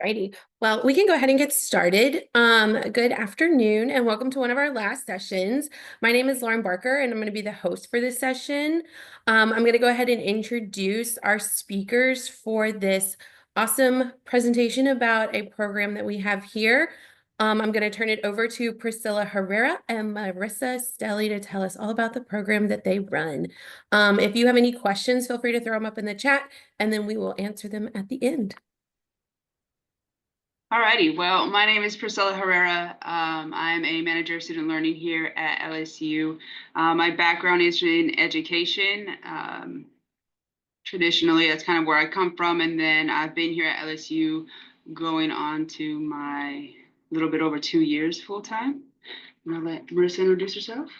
Righty. Well, we can go ahead and get started. Good afternoon and welcome to one of our last sessions. My name is Lauren Barker and I'm going to be the host for this session. I'm going to go ahead and introduce our speakers for this awesome presentation about a program that we have here. I'm going to turn it over to Priscilla Herrera and Marisa Stelly to tell us all about the program that they run. If you have any questions, feel free to throw them up in the chat and then we will answer them at the end. Alrighty, well, my name is Priscilla Herrera. I'm a manager of student learning here at LSU. My background is in education. Traditionally, that's kind of where I come from. And then I've been here at LSU going on to my little bit over 2 years full time. I'm gonna let Marisa introduce herself.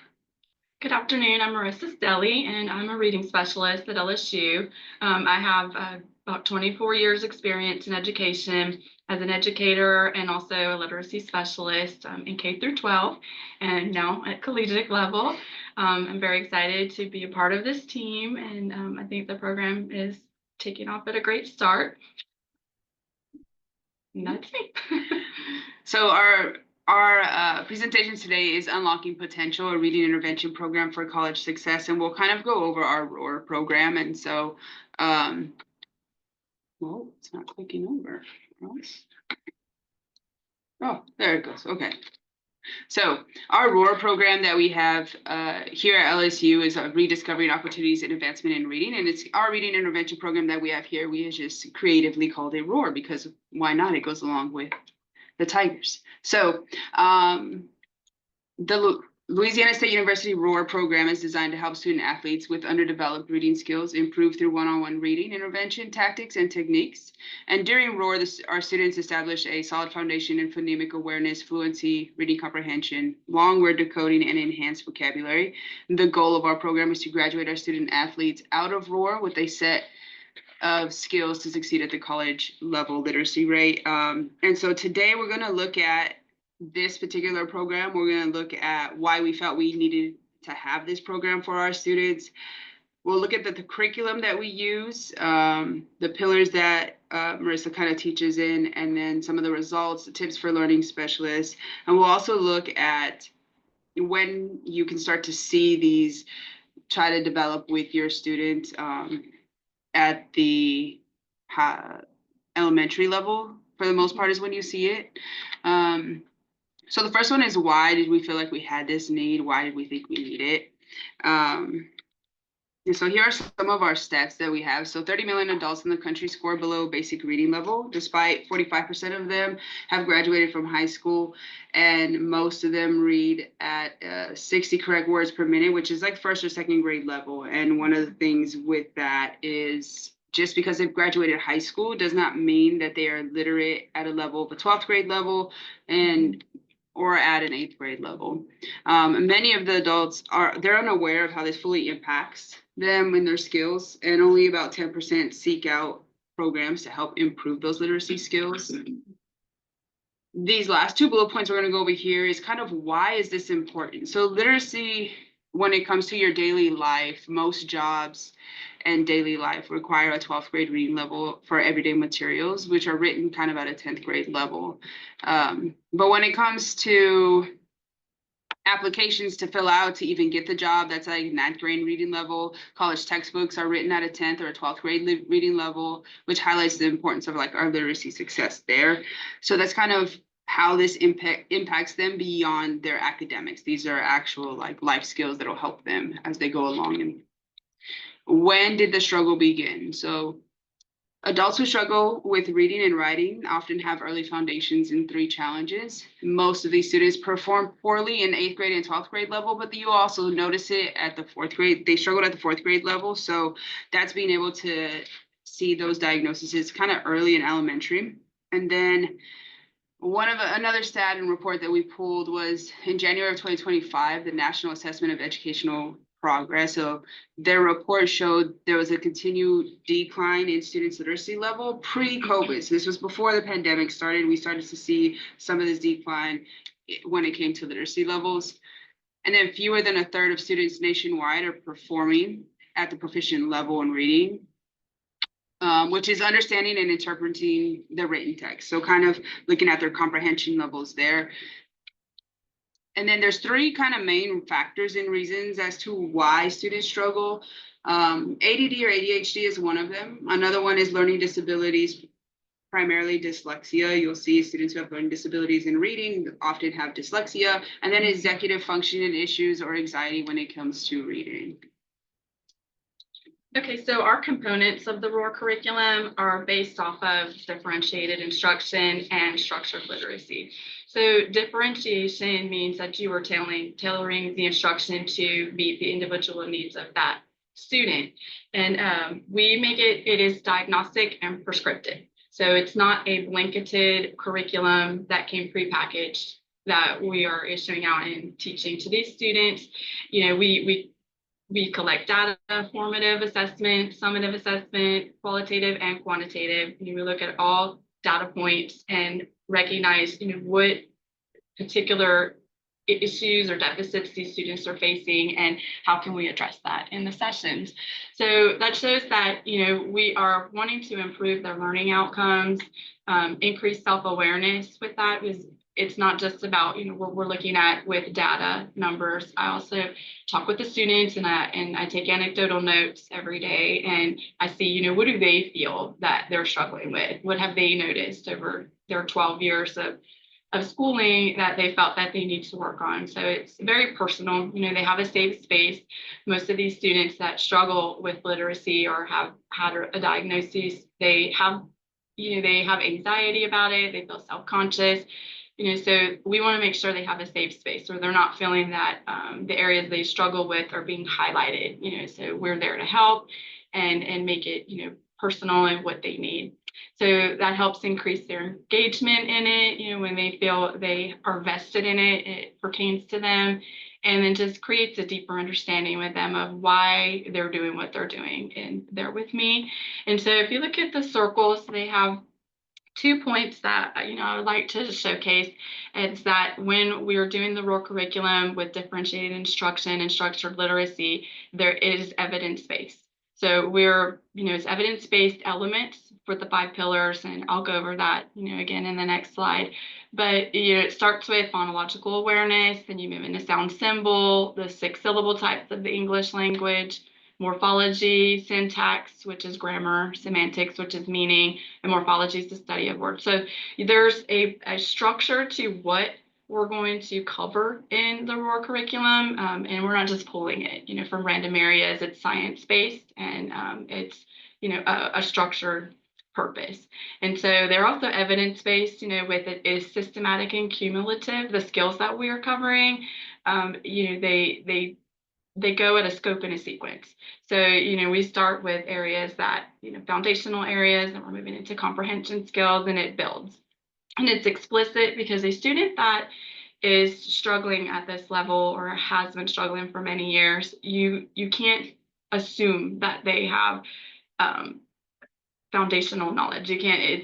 Good afternoon, I'm Marisa Stelly, and I'm a reading specialist at LSU. I have about 24 years experience in education as an educator and also a literacy specialist in K through 12 and now at collegiate level. I'm very excited to be a part of this team, and I think the program is taking off at a great start. And that's me. So our presentation today is Unlocking Potential, a reading intervention program for college success, and we'll kind of go over our ROAR program. And so, well, it's not clicking over. Oh, there it goes. Okay. So our ROAR program that we have here at LSU is Rediscovering Opportunities in Advancement in Reading. And it's our reading intervention program that we have here. We just creatively called it ROAR because why not? It goes along with the Tigers. So the Louisiana State University ROAR program is designed to help student athletes with underdeveloped reading skills improve through one-on-one reading intervention tactics and techniques. And during ROAR, our students establish a solid foundation in phonemic awareness, fluency, reading comprehension, long word decoding, and enhanced vocabulary. The goal of our program is to graduate our student athletes out of ROAR with a set of skills to succeed at the college level literacy rate. And so today we're going to look at this particular program. We're going to look at why we felt we needed to have this program for our students. We'll look at the curriculum that we use, the pillars that Marisa kind of teaches in, and then some of the results, the tips for learning specialists. And we'll also look at when you can start to see these try to develop with your students at the elementary level, for the most part, is when you see it. So the first one is, why did we feel like we had this need? Why did we think we need it? And so here are some of our stats that we have. So 30 million adults in the country score below basic reading level, despite 45% of them have graduated from high school, and most of them read at 60 correct words per minute, which is like first or second grade level. And one of the things with that is, just because they've graduated high school does not mean that they are literate at a level of a 12th grade level or at an 8th grade level. Many of the adults they're unaware of how this fully impacts them and their skills, and only about 10% seek out programs to help improve those literacy skills. These last two bullet points we're going to go over here is kind of why is this important. So literacy, when it comes to your daily life, most jobs and daily life require a 12th grade reading level for everyday materials, which are written kind of at a 10th grade level. But when it comes to applications to fill out to even get the job, that's like 9th grade reading level. College textbooks are written at a 10th or a 12th grade reading level, which highlights the importance of like our literacy success there. So that's kind of how this impacts them beyond their academics. These are actual like life skills that will help them as they go along. And when did the struggle begin? So adults who struggle with reading and writing often have early foundations in 3 challenges. Most of these students perform poorly in 8th grade and 12th grade level, but you also notice it at the 4th grade. They struggled at the 4th grade level. So that's being able to see those diagnoses kind of early in elementary. And then another stat and report that we pulled was in January of 2025, the National Assessment of Educational Progress. So their report showed there was a continued decline in students' literacy level pre-COVID. So this was before the pandemic started. We started to see some of this decline when it came to literacy levels. And then fewer than a third of students nationwide are performing at the proficient level in reading. which is understanding and interpreting the written text. So kind of looking at their comprehension levels there. And then there's three kind of main factors and reasons as to why students struggle. ADD or ADHD is one of them. Another one is learning disabilities, primarily dyslexia. You'll see students who have learning disabilities in reading often have dyslexia, and then executive functioning issues or anxiety when it comes to reading. Okay, so our components of the ROAR curriculum are based off of differentiated instruction and structured literacy. So differentiation means that you are tailoring the instruction to meet the individual needs of that student. And we make it is diagnostic and prescriptive. So it's not a blanketed curriculum that came prepackaged that we are issuing out and teaching to these students. You know, we collect data, formative assessment, summative assessment, qualitative and quantitative. And we look at all data points and recognize, what particular issues or deficits these students are facing and how can we address that in the sessions. So that shows that, we are wanting to improve their learning outcomes, increase self-awareness with that. It's not just about, what we're looking at with data numbers. I also talk with the students and I take anecdotal notes every day and I see, what do they feel that they're struggling with? What have they noticed over their 12 years of schooling that they felt that they need to work on? So it's very personal. They have a safe space. Most of these students that struggle with literacy or have had a diagnosis, they have anxiety about it. They feel self-conscious. So we want to make sure they have a safe space where they're not feeling that the areas they struggle with are being highlighted, so we're there to help and make it, personal and what they need. So that helps increase their engagement in it, when they feel they are vested in it, it pertains to them, and then just creates a deeper understanding with them of why they're doing what they're doing and they're with me. And so if you look at the circles, they have 2 points that I would like to showcase. It's that when we are doing the ROAR curriculum with differentiated instruction and structured literacy, there is evidence-based. So it's evidence-based elements for the 5 pillars, and I'll go over that, again in the next slide. But it starts with phonological awareness, then you move into sound symbol, the 6 syllable types of the English language, morphology, syntax, which is grammar, semantics, which is meaning, and morphology is the study of words. So there's a structure to what we're going to cover in the ROAR curriculum, and we're not just pulling it, from random areas. It's science-based and it's, a structured purpose. And so they're also evidence-based, with it is systematic and cumulative. The skills that we are covering, they go at a scope and a sequence. So, we start with areas that, foundational areas, and we're moving into comprehension skills, and it builds. And it's explicit because a student that is struggling at this level or has been struggling for many years, you can't assume that they have foundational knowledge.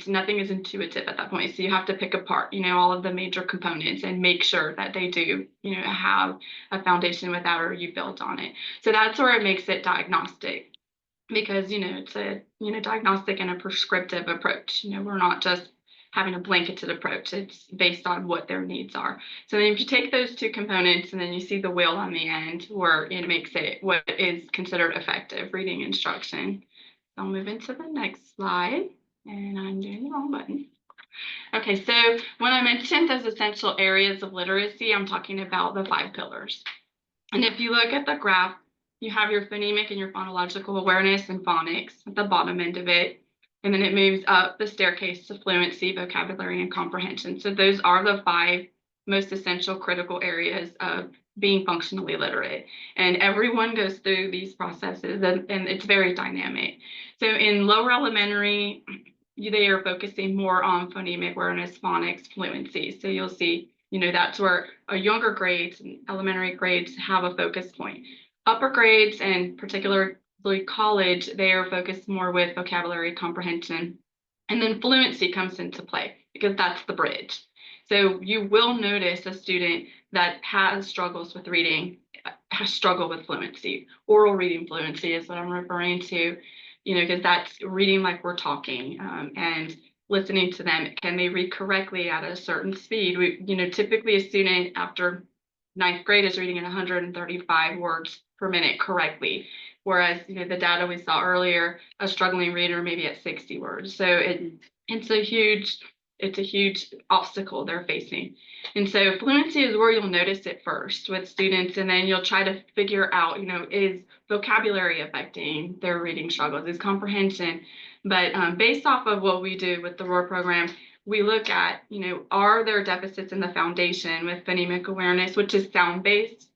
Nothing is intuitive at that point. So you have to pick apart, all of the major components and make sure that they do, have a foundation with that or you build on it. So that's where it makes it diagnostic because, it's a, diagnostic and a prescriptive approach. We're not just having a blanketed approach. It's based on what their needs are. So then if you take those 2 components and then you see the wheel on the end where it makes it what is considered effective reading instruction. I'll move into the next slide, and I'm doing the wrong button. Okay, so when I mentioned those essential areas of literacy, I'm talking about the 5 pillars. And if you look at the graph, you have your phonemic and your phonological awareness and phonics at the bottom end of it. And then it moves up the staircase to fluency, vocabulary, and comprehension. So those are the 5 most essential critical areas of being functionally literate. And everyone goes through these processes and it's very dynamic. So in lower elementary, they are focusing more on phonemic awareness, phonics, fluency. So you'll see, that's where younger grades and elementary grades have a focus point. Upper grades and particularly college, they are focused more with vocabulary comprehension. And then fluency comes into play because that's the bridge. So you will notice a student that has struggles with reading, has struggled with fluency. Oral reading fluency is what I'm referring to. because that's reading like we're talking, and listening to them. Can they read correctly at a certain speed? Typically a student after ninth grade is reading at 135 words per minute correctly. Whereas, the data we saw earlier, a struggling reader maybe at 60 words. So it's a huge obstacle they're facing. And so fluency is where you'll notice it first with students, and then you'll try to figure out, is vocabulary affecting their reading struggles, is comprehension. But based off of what we do with the ROAR program, we look at, are there deficits in the foundation with phonemic awareness, which is sound-based.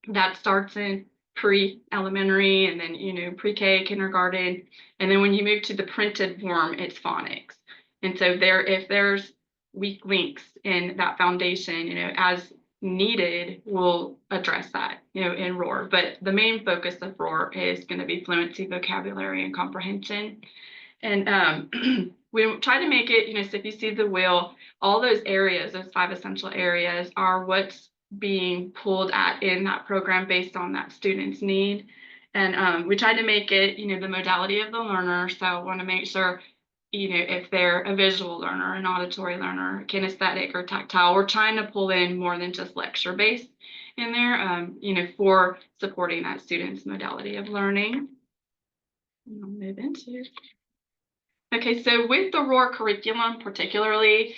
That starts in pre-elementary and then, pre-K, kindergarten. And then when you move to the printed form, it's phonics. And so if there's weak links in that foundation, as needed, we'll address that, in ROAR. But the main focus of ROAR is going to be fluency, vocabulary, and comprehension. And we try to make it, so if you see the wheel, all those areas, those 5 essential areas, are what's being pulled at in that program based on that student's need. And we try to make it, the modality of the learner. So I want to make sure, if they're a visual learner, an auditory learner, kinesthetic or tactile, we're trying to pull in more than just lecture based in there, for supporting that student's modality of learning. I'll move into. Okay, so with the ROAR curriculum particularly,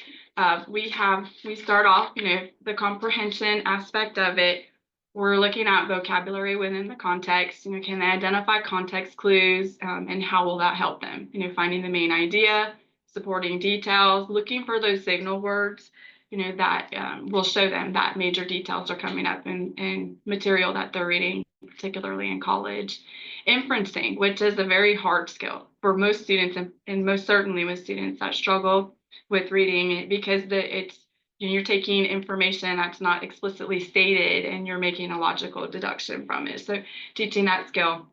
we start off, the comprehension aspect of it. We're looking at vocabulary within the context. Can they identify context clues, and how will that help them? Finding the main idea, supporting details, looking for those signal words, that will show them that major details are coming up in material that they're reading, particularly in college. Inferencing, which is a very hard skill for most students, and most certainly with students that struggle with reading, because you're taking information that's not explicitly stated and you're making a logical deduction from it. So teaching that skill,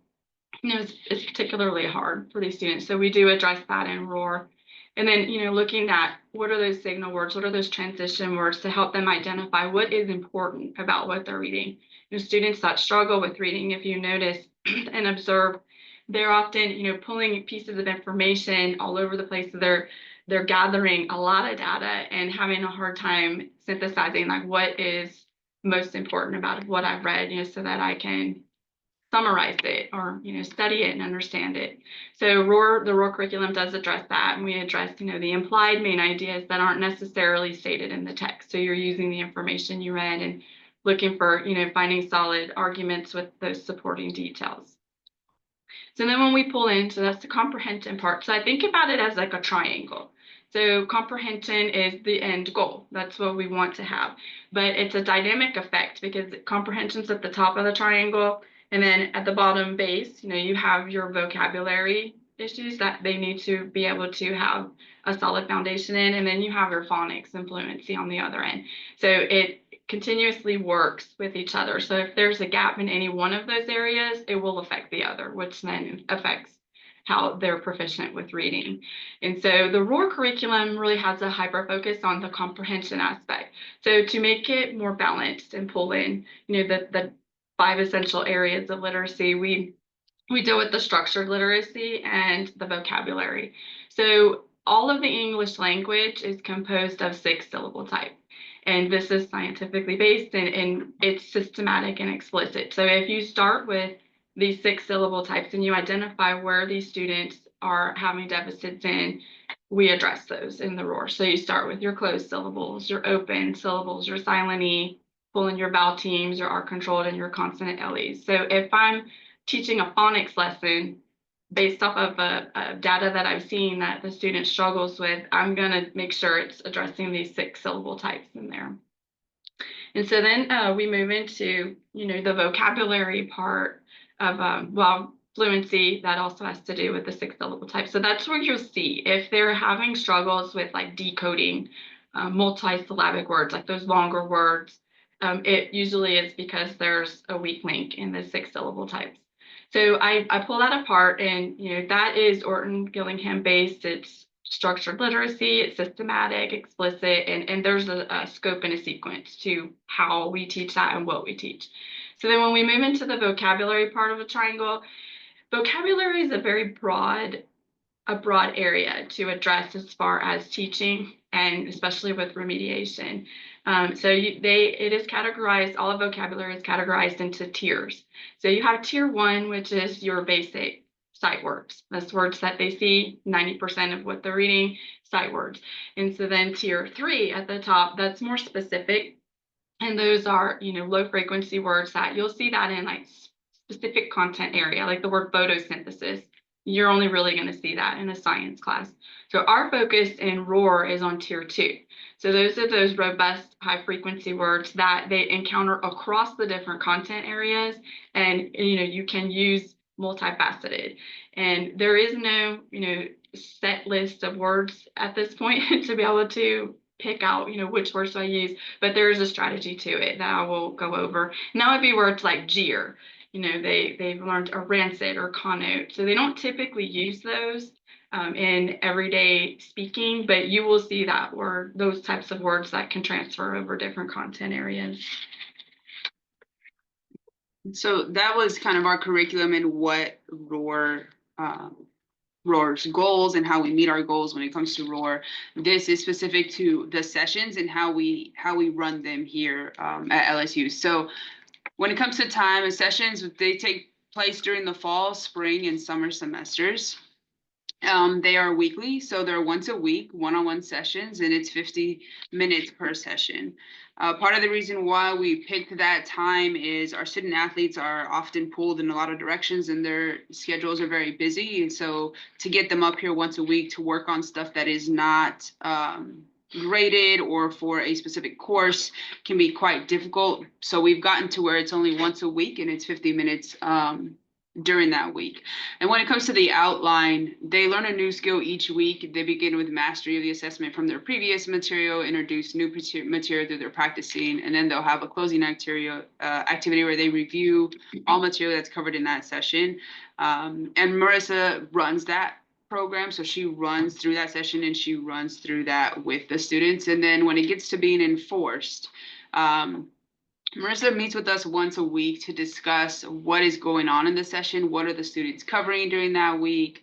is particularly hard for these students. So we do address that in ROAR. And then, looking at what are those signal words, what are those transition words to help them identify what is important about what they're reading. Students that struggle with reading, if you notice and observe, they're often, pulling pieces of information all over the place. So they're gathering a lot of data and having a hard time synthesizing like what is most important about what I've read, so that I can summarize it or, study it and understand it. So the ROAR curriculum does address that, and we address, the implied main ideas that aren't necessarily stated in the text. So you're using the information you read and looking for, finding solid arguments with those supporting details. So then when we pull in, so that's the comprehension part. So I think about it as like a triangle. So comprehension is the end goal. That's what we want to have. But it's a dynamic effect because comprehension's at the top of the triangle. And then at the bottom base, you have your vocabulary issues that they need to be able to have a solid foundation in. And then you have your phonics and fluency on the other end. So it continuously works with each other. So if there's a gap in any one of those areas, it will affect the other, which then affects how they're proficient with reading. And so the ROAR curriculum really has a hyper focus on the comprehension aspect. So to make it more balanced and pull in, the 5 essential areas of literacy, we deal with the structured literacy and the vocabulary. So all of the English language is composed of 6 syllable type. And this is scientifically based and it's systematic and explicit. So if you start with these 6 syllable types and you identify where these students are having deficits in, we address those in the ROAR. So you start with your closed syllables, your open syllables, your silent E, pull in your vowel teams, your R controlled, and your consonant LEs. So if I'm teaching a phonics lesson based off of data that I've seen that the student struggles with, I'm going to make sure it's addressing these 6 syllable types in there. And so then we move into, the vocabulary part of, fluency, that also has to do with the 6 syllable types. So that's where you'll see if they're having struggles with like decoding multi-syllabic words, like those longer words, it usually is because there's a weak link in the 6 syllable types. So I pull that apart, and that is Orton Gillingham based. It's structured literacy, it's systematic, explicit, and there's a scope and a sequence to how we teach that and what we teach. So then when we move into the vocabulary part of the triangle, vocabulary is a very broad area to address as far as teaching and especially with remediation. It is categorized, all of vocabulary is categorized into tiers. So you have tier 1, which is your basic sight words. That's words that they see, 90% of what they're reading, sight words. And so then tier 3 at the top, that's more specific. And those are, low frequency words that you'll see that in like specific content area, like the word photosynthesis. You're only really going to see that in a science class. So our focus in ROAR is on tier 2. So those are those robust high frequency words that they encounter across the different content areas. And, you can use multifaceted. And there is no, set list of words at this point to be able to pick out, which words I use, but there is a strategy to it that I will go over. And that would be words like jeer. They've learned a rancid or connote. So they don't typically use those in everyday speaking, but you will see that word, those types of words that can transfer over different content areas. So that was kind of our curriculum and what ROAR's goals and how we meet our goals when it comes to ROAR. This is specific to the sessions and how we run them here at LSU. So when it comes to time and sessions, they take place during the fall, spring, and summer semesters. They are weekly, so they're once a week, one-on-one sessions, and it's 50 minutes per session. Part of the reason why we picked that time is our student athletes are often pulled in a lot of directions and their schedules are very busy. And so to get them up here once a week to work on stuff that is not graded or for a specific course can be quite difficult. So we've gotten to where it's only once a week and it's 50 minutes during that week. And when it comes to the outline, they learn a new skill each week. They begin with mastery of the assessment from their previous material, introduce new material through their practicing, and then they'll have a closing activity where they review all material that's covered in that session. And Marisa runs that program, so she runs through that session and she runs through that with the students. And then when it gets to being enforced, Marisa meets with us once a week to discuss what is going on in the session, what are the students covering during that week.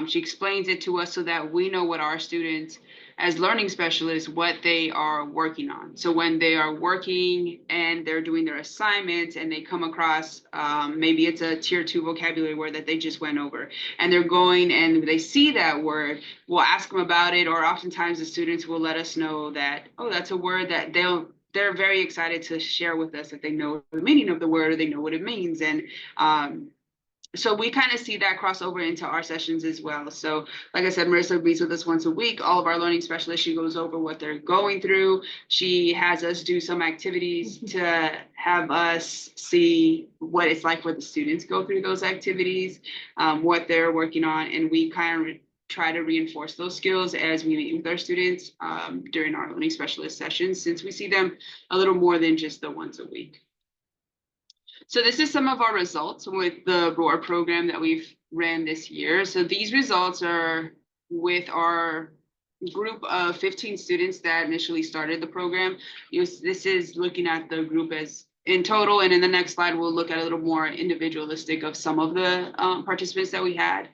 She explains it to us so that we know what our students, as learning specialists, what they are working on. So when they are working and they're doing their assignments and they come across, maybe it's a tier 2 vocabulary word that they just went over, and they're going and they see that word, we'll ask them about it, or oftentimes the students will let us know that, oh, that's a word that they're very excited to share with us that they know the meaning of the word or they know what it means. And so we kind of see that cross over into our sessions as well. So like I said, Marisa meets with us once a week. All of our learning specialists, she goes over what they're going through. She has us do some activities to have us see what it's like for the students go through those activities, what they're working on. And we kind of try to reinforce those skills as we meet with our students during our learning specialist sessions, since we see them a little more than just the once a week. So this is some of our results with the ROAR program that we've ran this year. So these results are with our group of 15 students that initially started the program. This is looking at the group as in total, and in the next slide, we'll look at a little more individualistic of some of the participants that we had.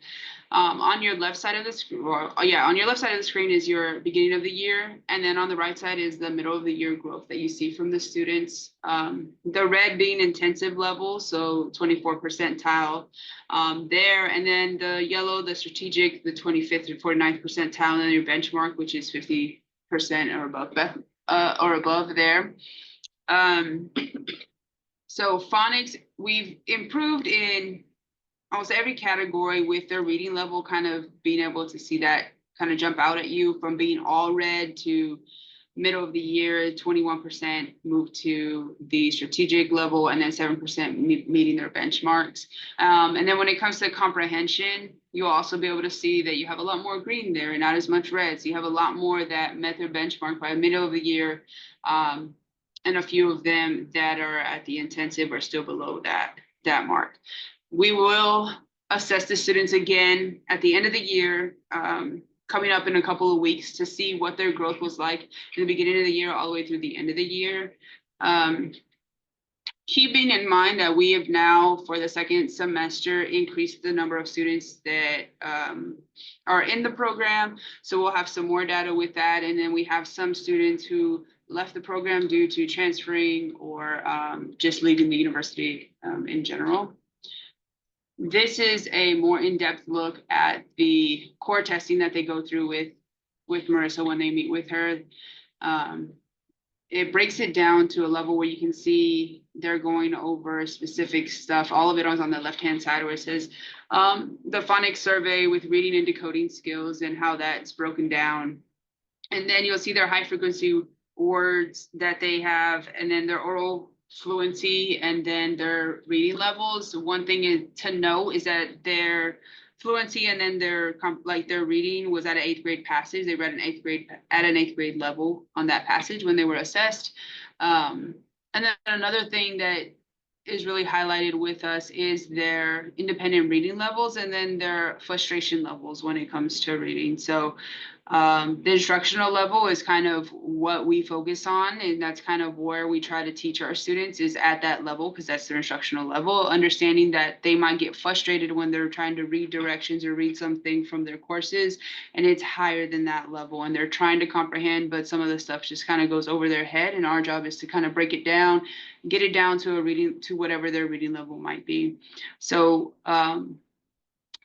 On your left side of the screen, on your left side of the screen is your beginning of the year, and then on the right side is the middle of the year growth that you see from the students. The red being intensive level, so 24 percentile there, and then the yellow, the strategic, the 25th to 49th percentile, and then your benchmark, which is 50% or above there. So phonics, we've improved in almost every category with their reading level, kind of being able to see that kind of jump out at you from being all red to middle of the year, 21% moved to the strategic level, and then 7% meeting their benchmarks. And then when it comes to comprehension, you'll also be able to see that you have a lot more green there and not as much red. So you have a lot more that met their benchmark by the middle of the year. And a few of them that are at the intensive are still below that mark. We will assess the students again at the end of the year, coming up in a couple of weeks, to see what their growth was like in the beginning of the year all the way through the end of the year. Keeping in mind that we have now, for the second semester, increased the number of students that are in the program. So we'll have some more data with that. And then we have some students who left the program due to transferring or just leaving the university in general. This is a more in-depth look at the core testing that they go through with Marisa when they meet with her. It breaks it down to a level where you can see they're going over specific stuff. All of it is on the left-hand side where it says the phonics survey with reading and decoding skills and how that's broken down. And then you'll see their high frequency words that they have, and then their oral fluency, and then their reading levels. One thing to know is that their fluency and then their reading was at an 8th grade passage. They read an 8th grade level on that passage when they were assessed. And then another thing that is really highlighted with us is their independent reading levels and then their frustration levels when it comes to reading. So the instructional level is kind of what we focus on, and that's kind of where we try to teach our students is at that level, because that's their instructional level, understanding that they might get frustrated when they're trying to read directions or read something from their courses, and it's higher than that level, and they're trying to comprehend, but some of the stuff just kind of goes over their head, and our job is to kind of break it down, get it down to whatever their reading level might be. So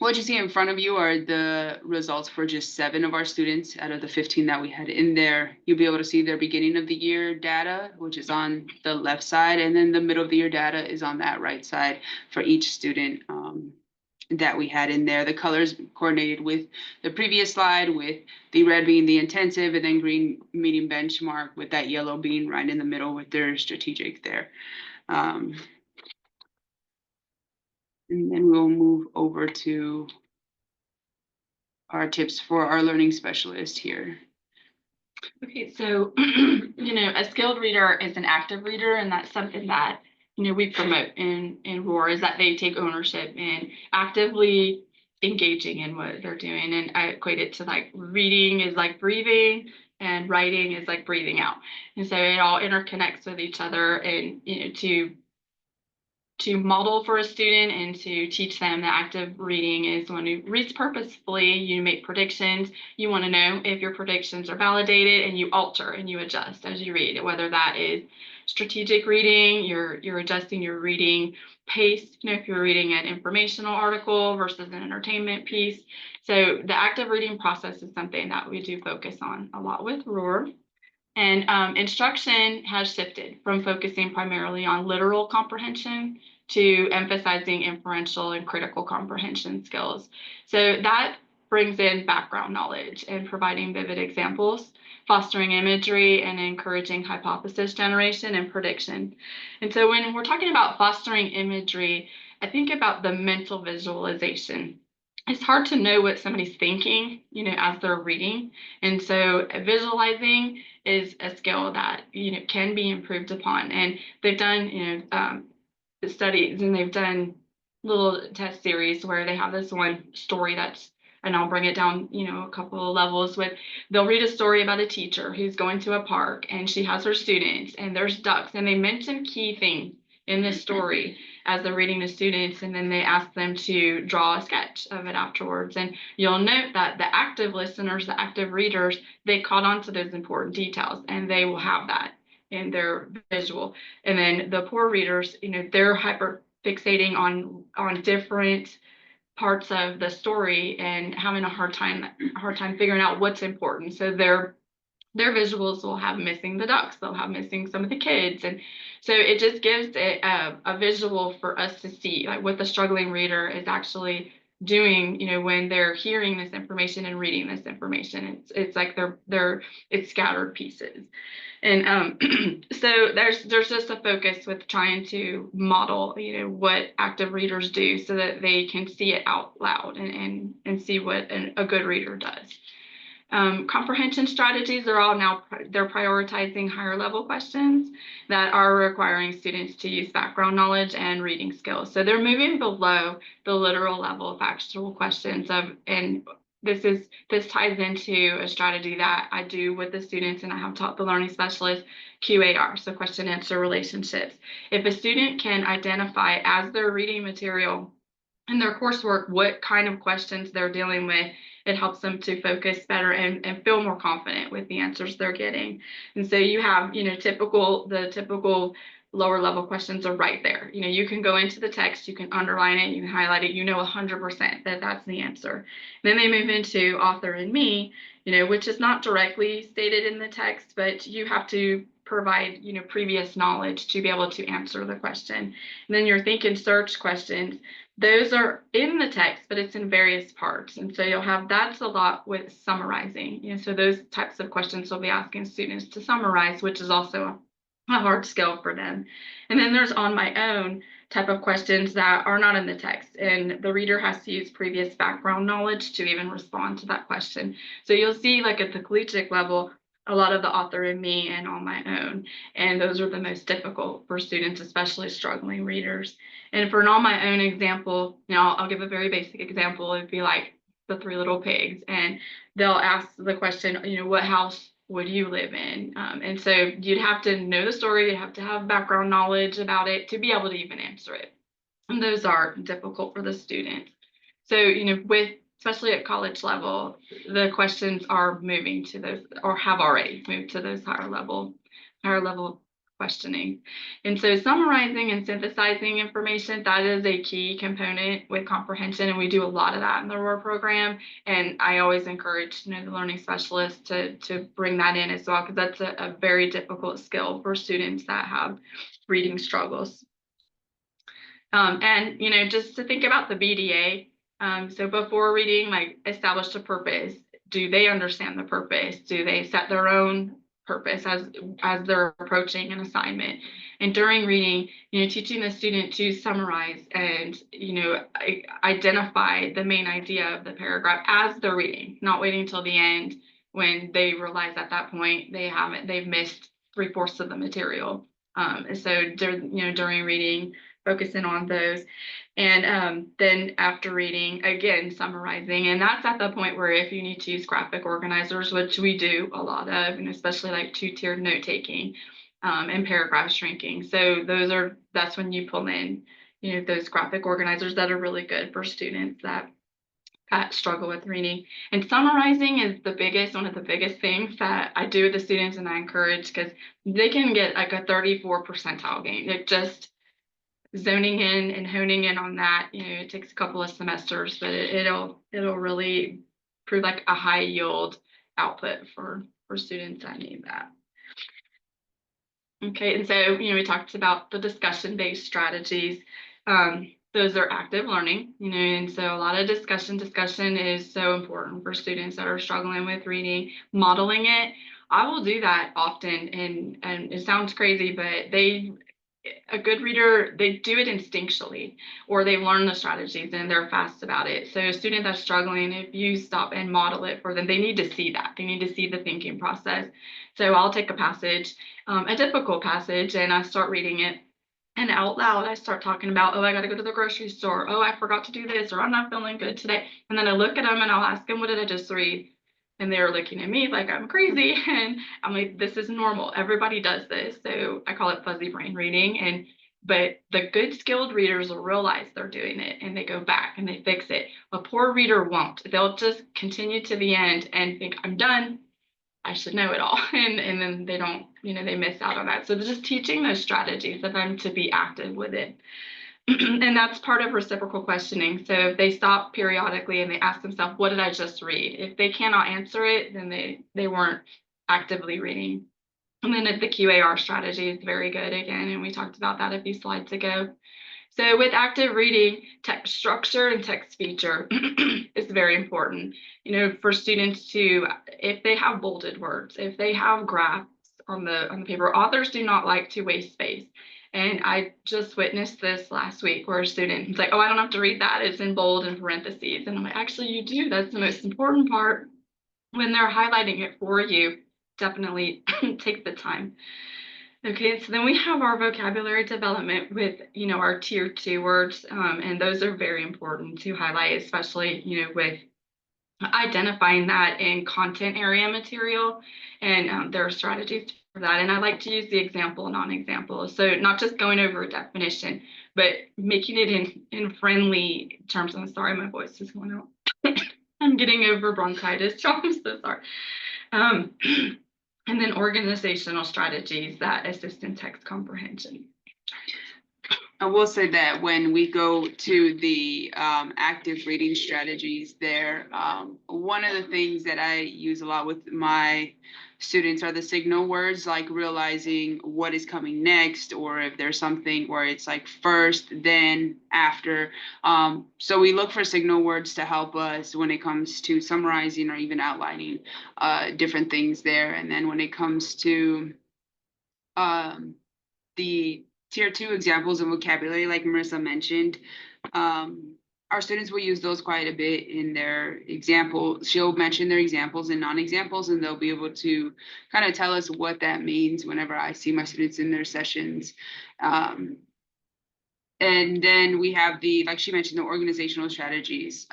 what you see in front of you are the results for just 7 of our students out of the 15 that we had in there. You'll be able to see their beginning of the year data, which is on the left side, and then the middle of the year data is on that right side for each student that we had in there. The colors coordinated with the previous slide, with the red being the intensive and then green meeting benchmark, with that yellow being right in the middle with their strategic there. And then we'll move over to our tips for our learning specialist here. Okay, so, a skilled reader is an active reader, and that's something that, we promote in ROAR, is that they take ownership and actively engaging in what they're doing. And I equate it to like reading is like breathing and writing is like breathing out. And so it all interconnects with each other, and, to model for a student and to teach them that active reading is when you read purposefully, you make predictions, you want to know if your predictions are validated, and you alter and you adjust as you read, whether that is strategic reading, you're adjusting your reading pace, if you're reading an informational article versus an entertainment piece. So the active reading process is something that we do focus on a lot with ROAR. And instruction has shifted from focusing primarily on literal comprehension to emphasizing inferential and critical comprehension skills. So that brings in background knowledge and providing vivid examples, fostering imagery, and encouraging hypothesis generation and prediction. And so when we're talking about fostering imagery, I think about the mental visualization. It's hard to know what somebody's thinking, as they're reading. And so visualizing is a skill that, can be improved upon. And they've done, studies, and they've done little test series where they have this one story and I'll bring it down, a couple of levels they'll read a story about a teacher who's going to a park, and she has her students, and there's ducks, and they mention key things in this story as they're reading to students, and then they ask them to draw a sketch of it afterwards. And you'll note that the active listeners, the active readers, they caught on to those important details, and they will have that in their visual. And then the poor readers, they're hyper fixating on different parts of the story and having a hard time figuring out what's important. So their visuals will have missing the ducks, they'll have missing some of the kids. And so it just gives it a visual for us to see like what the struggling reader is actually doing, when they're hearing this information and reading this information. It's like it's scattered pieces. And so there's just a focus with trying to model, what active readers do so that they can see it out loud and see what a good reader does. Comprehension strategies are all now, they're prioritizing higher level questions that are requiring students to use background knowledge and reading skills. So they're moving below the literal level of factual questions and this ties into a strategy that I do with the students, and I have taught the learning specialist, QAR, so question answer relationships. If a student can identify as they're reading material in their coursework what kind of questions they're dealing with, it helps them to focus better and feel more confident with the answers they're getting. And so you have, the typical lower level questions are right there. You can go into the text, you can underline it, you can highlight it, 100% that that's the answer. Then they move into author and me, which is not directly stated in the text, but you have to provide, previous knowledge to be able to answer the question. And then your think and search questions, those are in the text, but it's in various parts. And so that's a lot with summarizing. So those types of questions will be asking students to summarize, which is also a hard skill for them. And then there's on my own type of questions that are not in the text, and the reader has to use previous background knowledge to even respond to that question. So you'll see, like at the collegiate level, a lot of the author and me and on my own, and those are the most difficult for students, especially struggling readers. And for an on my own example, I'll give a very basic example. It'd be like the Three Little Pigs, and they'll ask the question, what house would you live in? And so you'd have to know the story, you'd have to have background knowledge about it to be able to even answer it. And those are difficult for the students. So, especially at college level, the questions are moving to those, or have already moved to those higher level questioning. And so summarizing and synthesizing information, that is a key component with comprehension, and we do a lot of that in the ROAR program. And I always encourage the learning specialists to bring that in as well, because that's a very difficult skill for students that have reading struggles. And just to think about the BDA, so before reading, like, establish a purpose. Do they understand the purpose? Do they set their own purpose as they're approaching an assignment? And during reading, teaching the student to summarize and identify the main idea of the paragraph as they're reading, not waiting until the end when they realize at that point they've missed 3/4 of the material. So during reading, focusing on those. And then after reading, again, summarizing. And that's at the point where if you need to use graphic organizers, which we do a lot of, and especially like two-tiered note-taking and paragraph shrinking. So that's when you pull in, those graphic organizers that are really good for students that struggle with reading. And summarizing is one of the biggest things that I do with the students, and I encourage, because they can get like a 34 percentile gain. It just zoning in and honing in on that, it takes a couple of semesters, but it'll really prove like a high yield output for students that need that. Okay, and so we talked about the discussion-based strategies. Those are active learning, and so a lot of discussion is so important for students that are struggling with reading. Modeling it, I will do that often, and it sounds crazy, but a good reader, they do it instinctually, or they learn the strategies and they're fast about it. So a student that's struggling, if you stop and model it for them, they need to see that. They need to see the thinking process. So I'll take a passage, a difficult passage, and I start reading it. And out loud, I start talking about, I got to go to the grocery store. I forgot to do this, or I'm not feeling good today. And then I look at them and I'll ask them, what did I just read? And they're looking at me like I'm crazy. And I'm like, this is normal. Everybody does this. So I call it fuzzy brain reading. But the good skilled readers will realize they're doing it, and they go back and they fix it. A poor reader won't. They'll just continue to the end and think, I'm done. I should know it all. And then they don't, they miss out on that. So just teaching those strategies of them to be active with it. And that's part of reciprocal questioning. So if they stop periodically and they ask themselves, what did I just read? If they cannot answer it, then they weren't actively reading. And then the QAR strategy is very good again, and we talked about that a few slides ago. So with active reading, text structure and text feature is very important. For students to, if they have bolded words, if they have graphs on the paper, authors do not like to waste space. And I just witnessed this last week where a student was like, I don't have to read that. It's in bold and parentheses. And I'm like, actually, you do. That's the most important part. When they're highlighting it for you, definitely take the time. Okay, so then we have our vocabulary development with, our tier 2 words. And those are very important to highlight, especially, with identifying that in content area material, and there are strategies for that. And I like to use the example, non-example. So not just going over a definition, but making it in friendly terms. I'm sorry, my voice is going out. I'm getting over bronchitis, so I'm so sorry. Um, and then organizational strategies that assist in text comprehension. I will say that when we go to the active reading strategies there, one of the things that I use a lot with my students are the signal words, like realizing what is coming next, or if there's something where it's like first, then, after. So we look for signal words to help us when it comes to summarizing or even outlining different things there. And then when it comes to the tier 2 examples and vocabulary, like Marisa mentioned, our students will use those quite a bit in their example. She'll mention their examples and non-examples, and they'll be able to kind of tell us what that means whenever I see my students in their sessions. And then we have like she mentioned, the organizational strategies.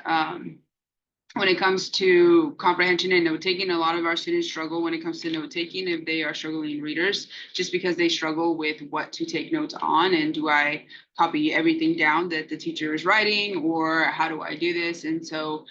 When it comes to comprehension and note-taking, a lot of our students struggle when it comes to note-taking if they are struggling readers, just because they struggle with what to take notes on, and do I copy everything down that the teacher is writing, or how do I do this? And so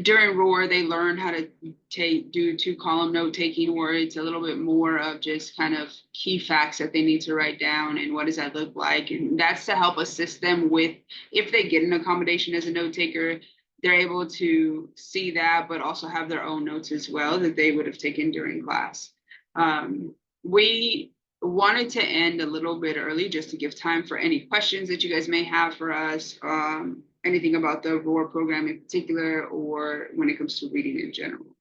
during ROAR, they learn how to do 2-column note-taking, where it's a little bit more of just kind of key facts that they need to write down, and what does that look like? And that's to help assist them with, if they get an accommodation as a note-taker, they're able to see that, but also have their own notes as well that they would have taken during class. We wanted to end a little bit early just to give time for any questions that you guys may have for us, anything about the ROAR program in particular, or when it comes to reading in general.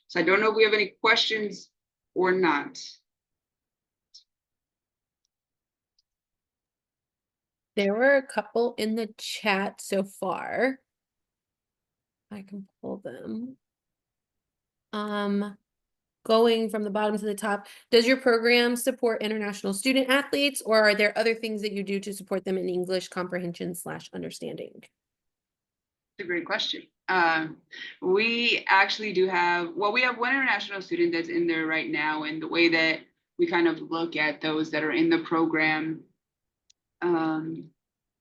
So I don't know if we have any questions or not. There were a couple in the chat so far. I can pull them. Going from the bottom to the top, does your program support international student athletes, or are there other things that you do to support them in English comprehension / understanding? That's a great question. We actually do have, well, we have one international student that's in there right now, and the way that we kind of look at those that are in the program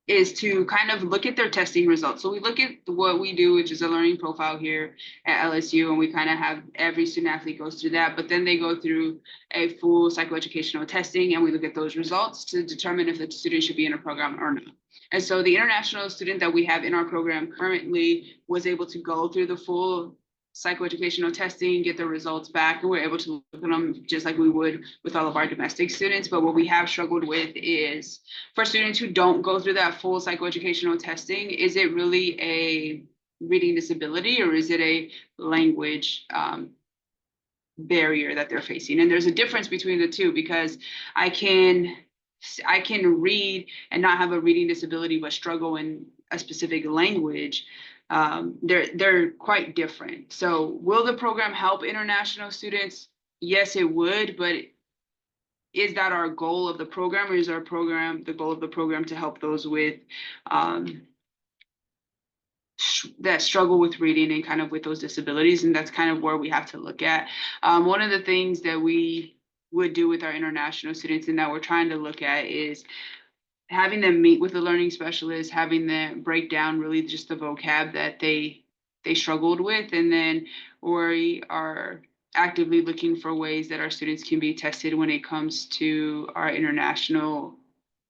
is to kind of look at their testing results. So we look at what we do, which is a learning profile here at LSU, and we kind of have every student athlete goes through that, but then they go through a full psychoeducational testing, and we look at those results to determine if the student should be in a program or not. And so the international student that we have in our program currently was able to go through the full psychoeducational testing, get the results back, and we're able to look at them just like we would with all of our domestic students. But what we have struggled with is, for students who don't go through that full psychoeducational testing, is it really a reading disability, or is it a language barrier that they're facing? And there's a difference between the two, because I can read and not have a reading disability but struggle in a specific language. They're quite different. So will the program help international students? Yes, it would, but is that our goal of the program, or is the goal of the program to help those with that struggle with reading and kind of with those disabilities? And that's kind of where we have to look at. One of the things that we would do with our international students, and that we're trying to look at, is having them meet with a learning specialist, having them break down really just the vocab that they struggled with. And then we are actively looking for ways that our students can be tested when it comes to our international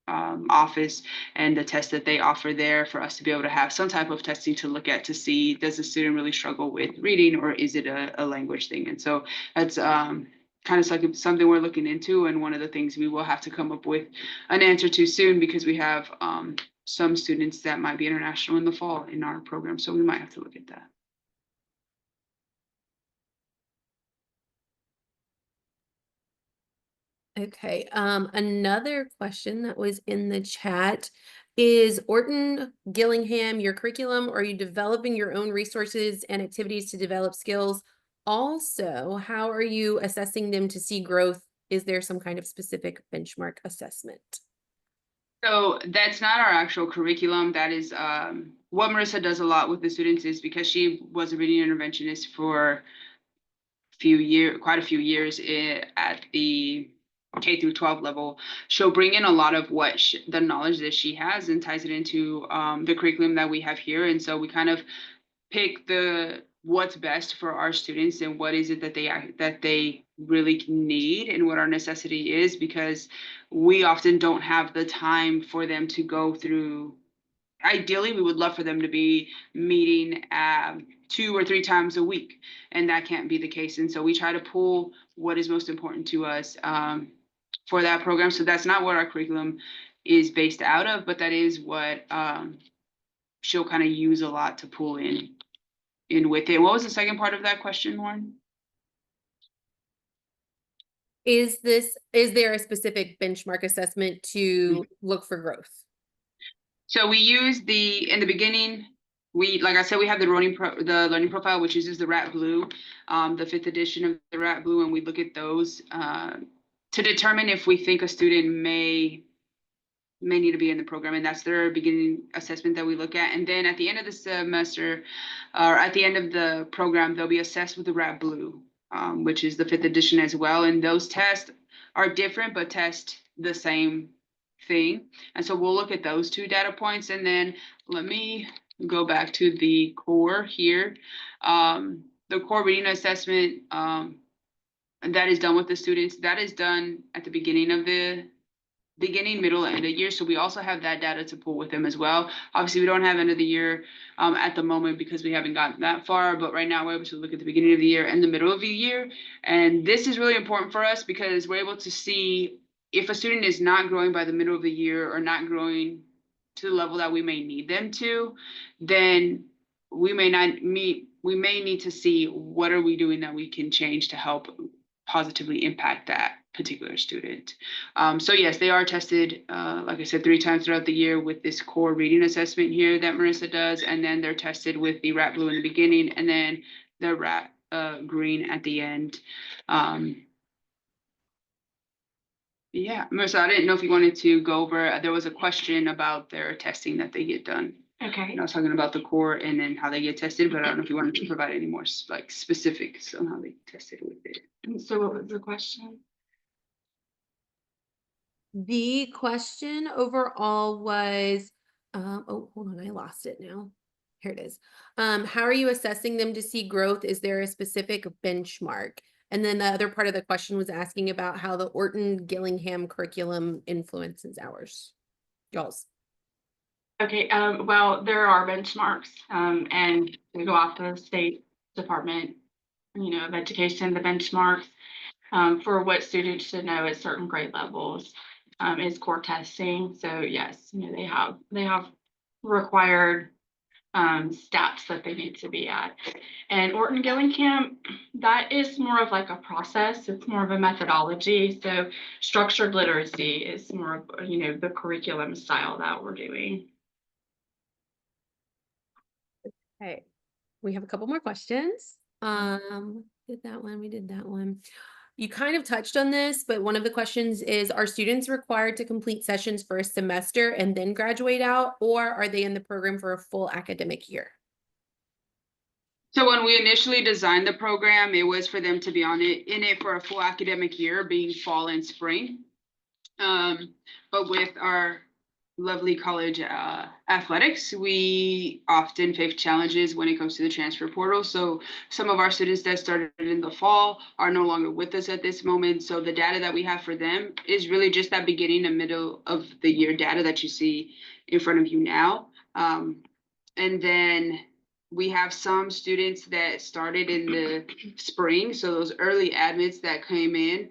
office and the test that they offer there, for us to be able to have some type of testing to look at to see, does the student really struggle with reading, or is it a language thing? And so that's kind of like something we're looking into, and one of the things we will have to come up with an answer to soon, because we have some students that might be international in the fall in our program, so we might have to look at that. Okay, another question that was in the chat is, Orton Gillingham your curriculum, or are you developing your own resources and activities to develop skills? Also, how are you assessing them to see growth? Is there some kind of specific benchmark assessment? So that's not our actual curriculum. That is what Marissa does a lot with the students is because she was a reading interventionist for quite a few years at the K through 12 level. She'll bring in a lot of the knowledge that she has and ties it into the curriculum that we have here. And so we kind of pick what's best for our students and what is it that they really need and what our necessity is, because we often don't have the time for them to go through. Ideally, we would love for them to be meeting 2 or 3 times a week, and that can't be the case. And so we try to pull what is most important to us for that program. So that's not what our curriculum is based out of, but that is what she'll kind of use a lot to pull in with it. What was the second part of that question, Lauren? Is there a specific benchmark assessment to look for growth? So we use in the beginning, like I said, we have the learning profile, which uses the Rat Blue, the 5th edition of the Rat Blue, and we look at those to determine if we think a student may need to be in the program, and that's their beginning assessment that we look at. And then at the end of the semester, or at the end of the program, they'll be assessed with the Rat Blue, which is the 5th edition as well. And those tests are different, but test the same thing. And so we'll look at those 2 data points. And then let me go back to the core here. The core reading assessment that is done with the students, that is done at the beginning, middle, and end of year. So we also have that data to pull with them as well. Obviously, we don't have end of the year at the moment because we haven't gotten that far, but right now we're able to look at the beginning of the year and the middle of the year. And this is really important for us because we're able to see if a student is not growing by the middle of the year or not growing to the level that we may need them to, then we may need to see what are we doing that we can change to help positively impact that particular student. So yes, they are tested, like I said, 3 times throughout the year with this core reading assessment here that Marissa does, and then they're tested with the Rat Blue in the beginning and then the Rat Green at the end. Yeah, Marissa, I didn't know if you wanted to go over, there was a question about their testing that they get done. Okay. And I was talking about the core and then how they get tested, but I don't know if you wanted to provide any more like specifics on how they tested with it. So what was the question? The question overall was, oh, hold on, I lost it now. Here it is. How are you assessing them to see growth? Is there a specific benchmark? And then the other part of the question was asking about how the Orton-Gillingham curriculum influences ours. Y'all's. Okay, well, there are benchmarks, and we go off the State Department, of Education, the benchmarks for what students should know at certain grade levels is core testing. So yes, they have required stats that they need to be at. And Orton-Gillingham, that is more of like a process. It's more of a methodology. So structured literacy is more of, the curriculum style that we're doing. Okay, we have a couple more questions. Did that one, we did that one. You kind of touched on this, but one of the questions is, are students required to complete sessions for a semester and then graduate out, or are they in the program for a full academic year? So when we initially designed the program, it was for them to be in it for a full academic year, being fall and spring. But with our lovely college athletics, we often face challenges when it comes to the transfer portal. So some of our students that started in the fall are no longer with us at this moment. So the data that we have for them is really just that beginning and middle of the year data that you see in front of you now. And then we have some students that started in the spring. So those early admits that came in,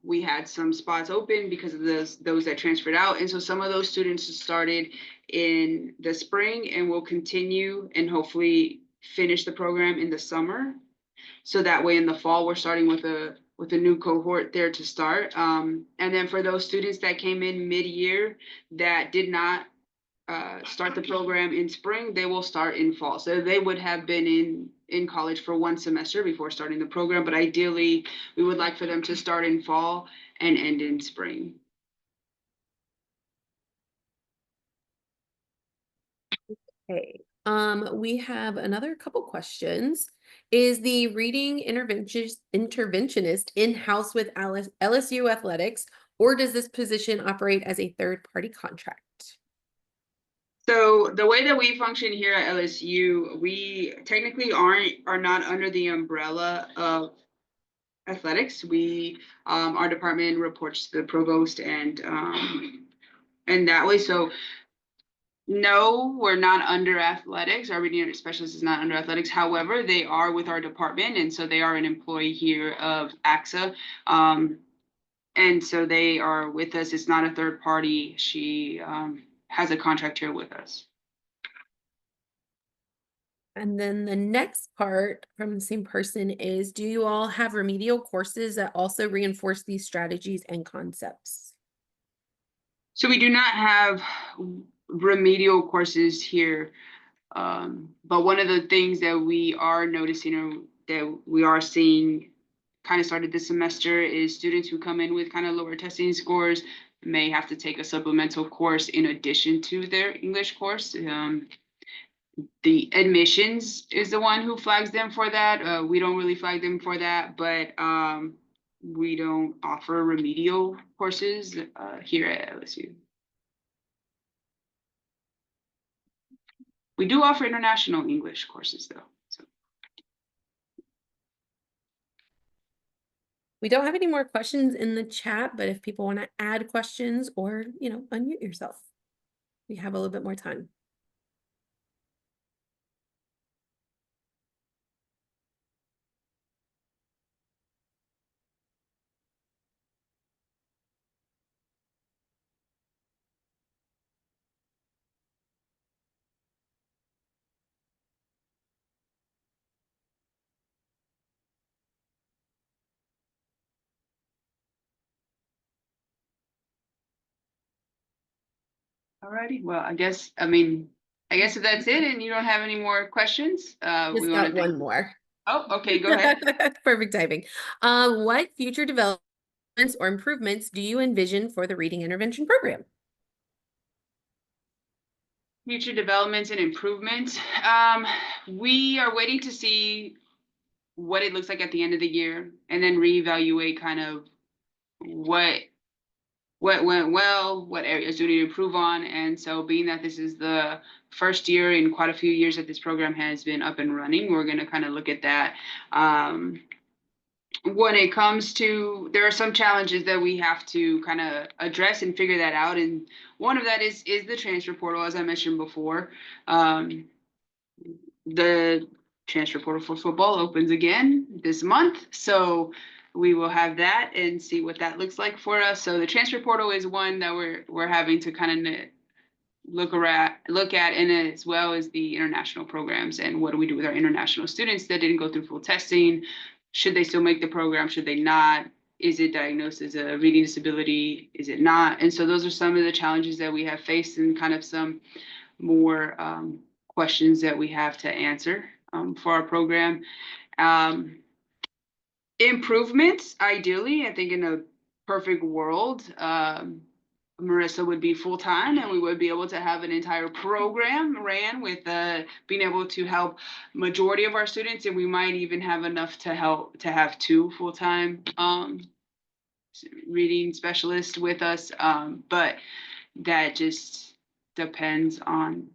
we had some spots open because of those that transferred out. And so some of those students started in the spring and will continue and hopefully finish the program in the summer. So that way in the fall, we're starting with a new cohort there to start. And then for those students that came in mid-year that did not start the program in spring, they will start in fall. So they would have been in college for 1 semester before starting the program, but ideally we would like for them to start in fall and end in spring. Okay. We have another couple questions. Is the reading interventionist in-house with LSU Athletics, or does this position operate as a third-party contract? So the way that we function here at LSU, we technically are not under the umbrella of athletics. Our department reports to the provost and that way. So no, we're not under athletics. Our reading unit specialist is not under athletics. However, they are with our department, and so they are an employee here of AXA. And so they are with us. It's not a third party. She has a contract here with us. And then the next part from the same person is, do you all have remedial courses that also reinforce these strategies and concepts? So we do not have remedial courses here. But one of the things that we are noticing or that we are seeing kind of started this semester is students who come in with kind of lower testing scores may have to take a supplemental course in addition to their English course. The admissions is the one who flags them for that. We don't really flag them for that, but we don't offer remedial courses here at LSU. We do offer international English courses though. So. We don't have any more questions in the chat, but if people want to add questions or, unmute yourself, we have a little bit more time. Alrighty, well, I guess if that's it and you don't have any more questions, we Just want to got thank. one more. Oh, okay, go ahead. Perfect timing. What future developments or improvements do you envision for the reading intervention program? Future developments and improvements. We are waiting to see what it looks like at the end of the year and then reevaluate kind of what went well, what areas do we need to improve on. And so being that this is the first year in quite a few years that this program has been up and running, we're going to kind of look at that. When it comes to, there are some challenges that we have to kind of address and figure that out. And one of that is the transfer portal, as I mentioned before. The transfer portal for football opens again this month. So we will have that and see what that looks like for us. So the transfer portal is one that we're having to kind of look at, and as well as the international programs and what do we do with our international students that didn't go through full testing. Should they still make the program? Should they not? Is it diagnosed as a reading disability? Is it not? And so those are some of the challenges that we have faced and kind of some more questions that we have to answer for our program. Improvements, ideally, I think in a perfect world, Marisa would be full-time and we would be able to have an entire program ran with being able to help majority of our students, and we might even have enough to help to have 2 full-time reading specialists with us, but that just depends on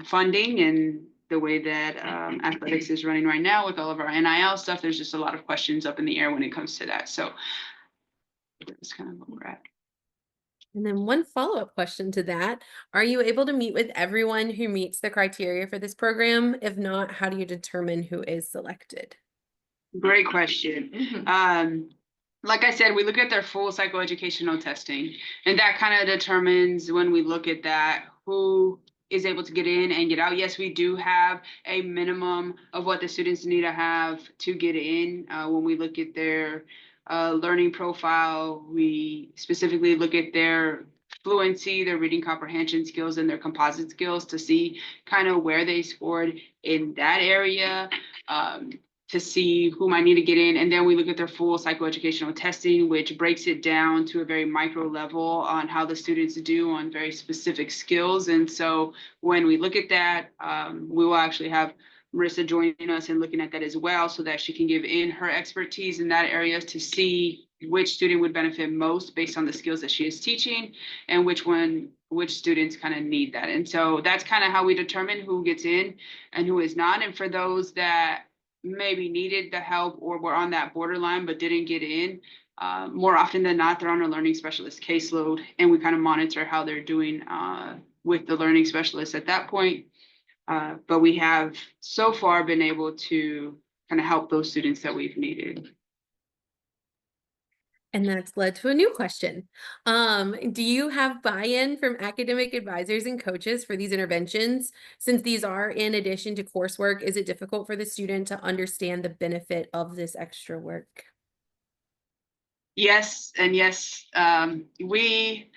funding and the way that athletics is running right now with all of our NIL stuff. There's just a lot of questions up in the air when it comes to that. So that's kind of where we're at. And then one follow-up question to that, are you able to meet with everyone who meets the criteria for this program? If not, how do you determine who is selected? Great question. Mm-hmm. Like I said, we look at their full psychoeducational testing, and that kind of determines when we look at that, who is able to get in and get out. Yes, we do have a minimum of what the students need to have to get in. When we look at their learning profile, we specifically look at their fluency, their reading comprehension skills, and their composite skills to see kind of where they scored in that area. to see who might need to get in. And then we look at their full psychoeducational testing, which breaks it down to a very micro level on how the students do on very specific skills. And so when we look at that, we will actually have Marisa joining us and looking at that as well, so that she can give in her expertise in that area to see which student would benefit most based on the skills that she is teaching, and which students kind of need that. And so that's kind of how we determine who gets in and who is not. And for those that maybe needed the help or were on that borderline but didn't get in, more often than not, they're on a learning specialist caseload, and we kind of monitor how they're doing with the learning specialist at that point. But we have so far been able to kind of help those students that we've needed. And that's led to a new question. Do you have buy-in from academic advisors and coaches for these interventions? Since these are in addition to coursework, is it difficult for the student to understand the benefit of this extra work? Yes, and yes. We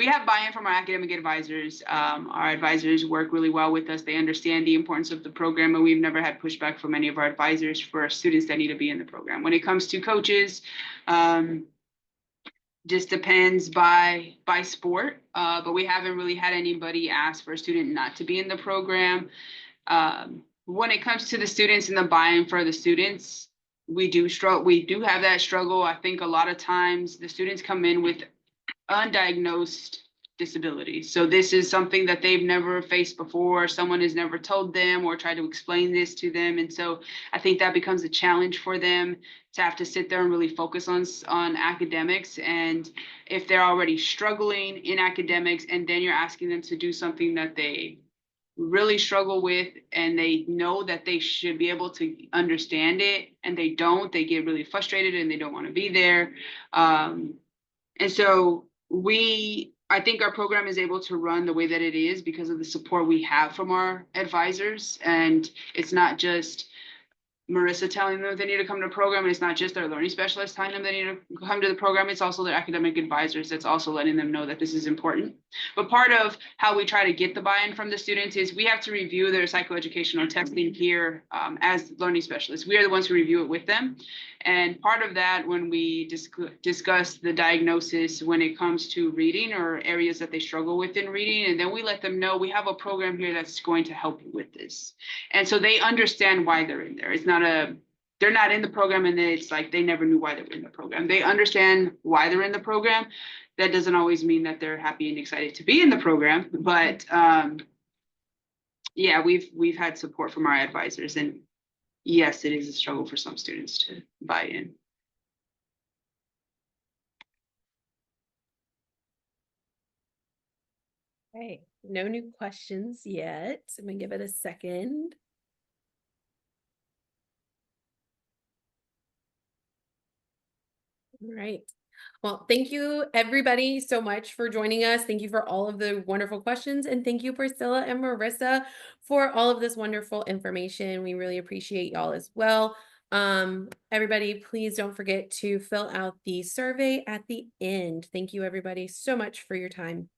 have buy-in from our academic advisors. Our advisors work really well with us. They understand the importance of the program, and we've never had pushback from any of our advisors for students that need to be in the program. When it comes to coaches, just depends by sport, but we haven't really had anybody ask for a student not to be in the program. When it comes to the students and the buy-in for the students, we do have that struggle. I think a lot of times the students come in with undiagnosed disability. So this is something that they've never faced before. Someone has never told them or tried to explain this to them. And so I think that becomes a challenge for them to have to sit there and really focus on academics. And if they're already struggling in academics, and then you're asking them to do something that they really struggle with, and they know that they should be able to understand it, and they don't, they get really frustrated and they don't want to be there. And so I think our program is able to run the way that it is because of the support we have from our advisors. And it's not just Marisa telling them they need to come to the program, and it's not just their learning specialist telling them they need to come to the program. It's also their academic advisors that's also letting them know that this is important. But part of how we try to get the buy-in from the students is we have to review their psychoeducational testing here as learning specialists. We are the ones who review it with them. And part of that, when we discuss the diagnosis when it comes to reading or areas that they struggle with in reading, and then we let them know we have a program here that's going to help you with this. And so they understand why they're in there. It's not they're not in the program and then it's like they never knew why they were in the program. They understand why they're in the program. That doesn't always mean that they're happy and excited to be in the program, but yeah, we've had support from our advisors, and yes, it is a struggle for some students to buy in. Okay, no new questions yet. I'm gonna give it a second. All right. Well, thank you everybody so much for joining us. Thank you for all of the wonderful questions. And thank you, Priscilla and Marisa, for all of this wonderful information. We really appreciate y'all as well. Everybody, please don't forget to fill out the survey at the end. Thank you everybody so much for your time.